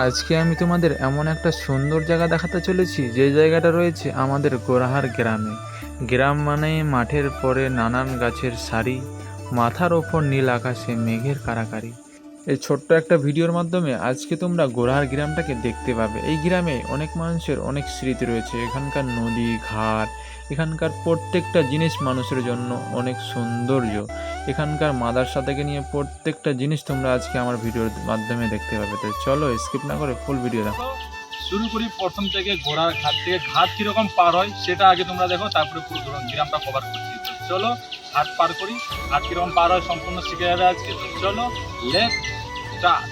আজকে আমি তোমাদের এমন একটা সুন্দর জায়গা দেখাতে চলেছি যে জায়গাটা রয়েছে আমাদের গোরাহার গ্রামে। গ্রাম মানে মাঠের পরে নানান গাছের সারি, মাথার ওপর নীল আকাশে মেঘের কারাকারি। এই ছোট্ট একটা ভিডিওর মাধ্যমে আজকে তোমরা গোরাহার গ্রামটাকে দেখতে পাবে। এই গ্রামে অনেক মানুষের অনেক স্মৃতি রয়েছে। এখানকার নদী ঘাট, এখানকার প্রত্যেকটা জিনিস মানুষের জন্য অনেক সৌন্দর্য। এখানকার মাদারসা থেকে নিয়ে প্রত্যেকটা জিনিস তোমরা আজকে আমার ভিডিওর মাধ্যমে দেখতে পাবে। তো চলো স্কিপ না করে ফুল ভিডিও দেখো। শুরু করি প্রথম থেকে ঘোড়ার ঘাট থেকে। ঘাট কিরকম পার হয় সেটা আগে তোমরা দেখো, তারপরে পুরো গ্রামটা কভার করছি। তো চলো ঘাট পার করি। ঘাট কিরকম পার হয় সম্পূর্ণ শিখে যাবে আজকে। তো চলো লেটস স্টার্ট।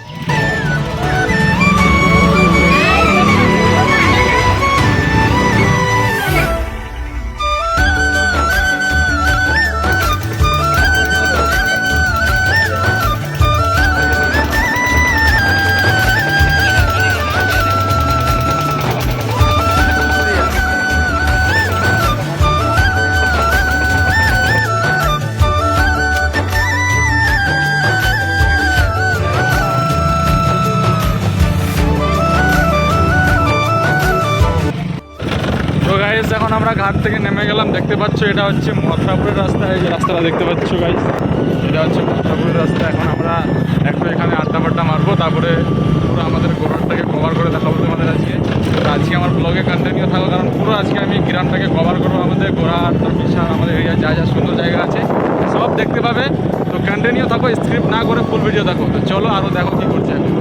এখন আমরা ঘাট থেকে নেমে গেলাম। দেখতে পাচ্ছ এটা হচ্ছে মথুরাপুরের রাস্তা। এই যে রাস্তাটা দেখতে পাচ্ছ গাইস, এটা হচ্ছে মথুরাপুরের রাস্তা। এখন আমরা একটু এখানে আড্ডা ফাড্ডা মারবো, তারপরে পুরো আমাদের গোড়াটাকে কভার করে দেখাবো তোমাদের আজকে। তো আজকে আমার ব্লগে কন্টিনিউ থাকো, কারণ পুরো আজকে আমি গ্রামটাকে কভার করবো। আমাদের গোড়াহাট, বিশাল আমাদের এরিয়া যা যা সুন্দর জায়গা আছে সব দেখতে পাবে। তো কন্টিনিউ থাকো, স্ক্রিপ্ট না করে ফুল ভিডিও দেখো। তো চলো আরও দেখো কী করছে এখন।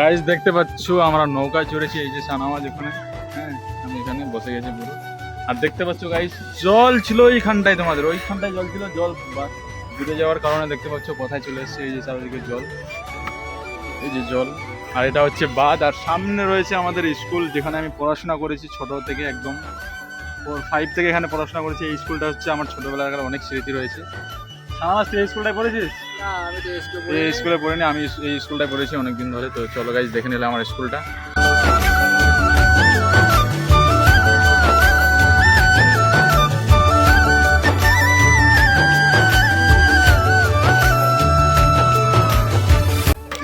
গাইস দেখতে পাচ্ছ আমরা নৌকায় চড়েছি। এই যে সানামাজ এখানে, হ্যাঁ আমি এখানে বসে গেছি পুরো। আর দেখতে পাচ্ছ গাইস জল ছিল এইখানটায়, তোমাদের ওইখানটায় জল ছিল। জল ডুবে যাওয়ার কারণে দেখতে পাচ্ছ কোথায় চলে এসছে। এই যে চারিদিকে জল, এই যে জল। আর এটা হচ্ছে বাঁধ। আর সামনে রয়েছে আমাদের স্কুল, যেখানে আমি পড়াশোনা করেছি ছোট থেকে, একদম 5 থেকে এখানে পড়াশোনা করেছি। এই স্কুলটা হচ্ছে আমার ছোটবেলার অনেক স্মৃতি রয়েছে। সানামাজ তুই এই স্কুলটায় পড়েছিস? এই স্কুলে পড়িনি, আমি এই স্কুলটায় পড়েছি অনেকদিন ধরে। তো চলো গাইজ দেখে নিলাম আমার স্কুলটা।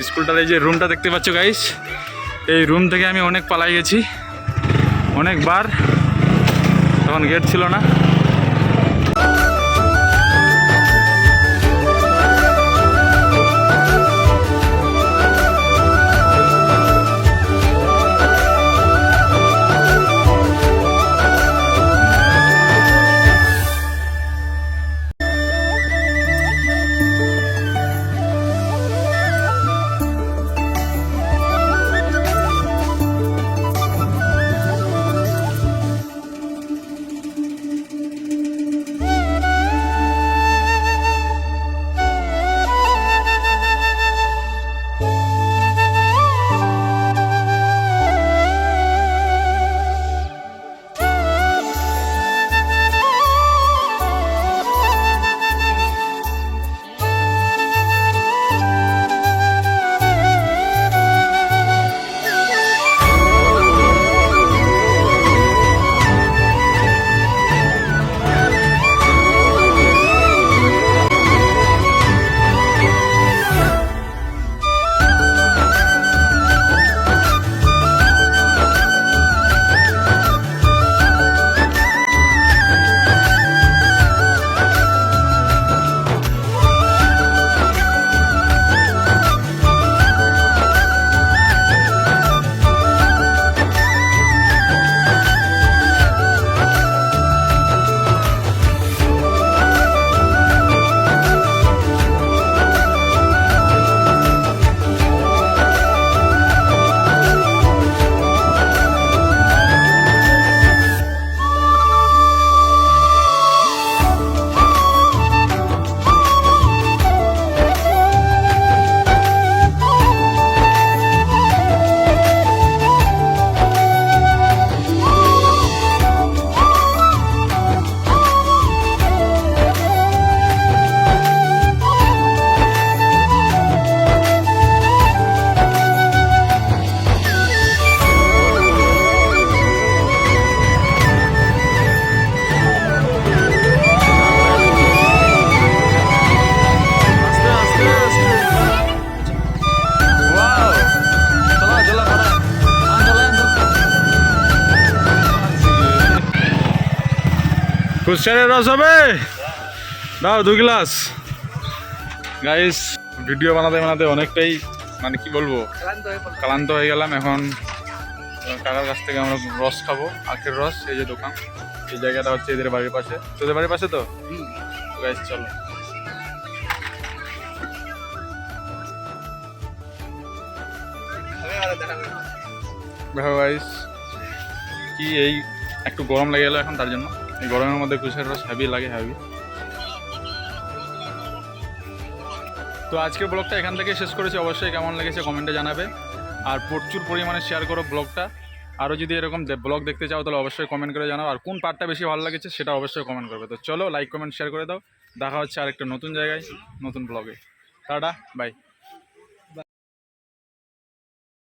স্কুলটার এই যে রুমটা দেখতে পাচ্ছ গাইজ, এই রুম থেকে আমি অনেক পালাই গেছি অনেকবার, তখন গেট ছিল না। কুশারের রস হবে, দাও 2 গ্লাস। গাইস ভিডিও বানাতে বানাতে অনেকটাই মানে কি বলবো ক্লান্ত হয়ে গেলাম। এখন কাকার কাছ থেকে আমরা রস খাবো, আখের রস। এই যে দোকান, এই জায়গাটা হচ্ছে এদের বাড়ির পাশে। তোদের বাড়ির পাশে তো গাইস চলো। দেখো গাইস কি এই একটু গরম লেগে গেলো এখন, তার জন্য এই গরমের মধ্যে কুশের রস হেভি লাগে, হেভি। তো আজকের ব্লগটা এখান থেকে শেষ করেছি। অবশ্যই কেমন লেগেছে কমেন্টে জানাবে, আর প্রচুর পরিমাণে শেয়ার করো ব্লগটা। আরও যদি এরকম ব্লগ দেখতে চাও তাহলে অবশ্যই কমেন্ট করে জানাও, আর কোন পার্টটা বেশি ভালো লেগেছে সেটা অবশ্যই কমেন্ট করবে। তো চলো লাইক কমেন্ট শেয়ার করে দাও। দেখা হচ্ছে আরেকটা নতুন জায়গায় নতুন ব্লগে। Tata bye.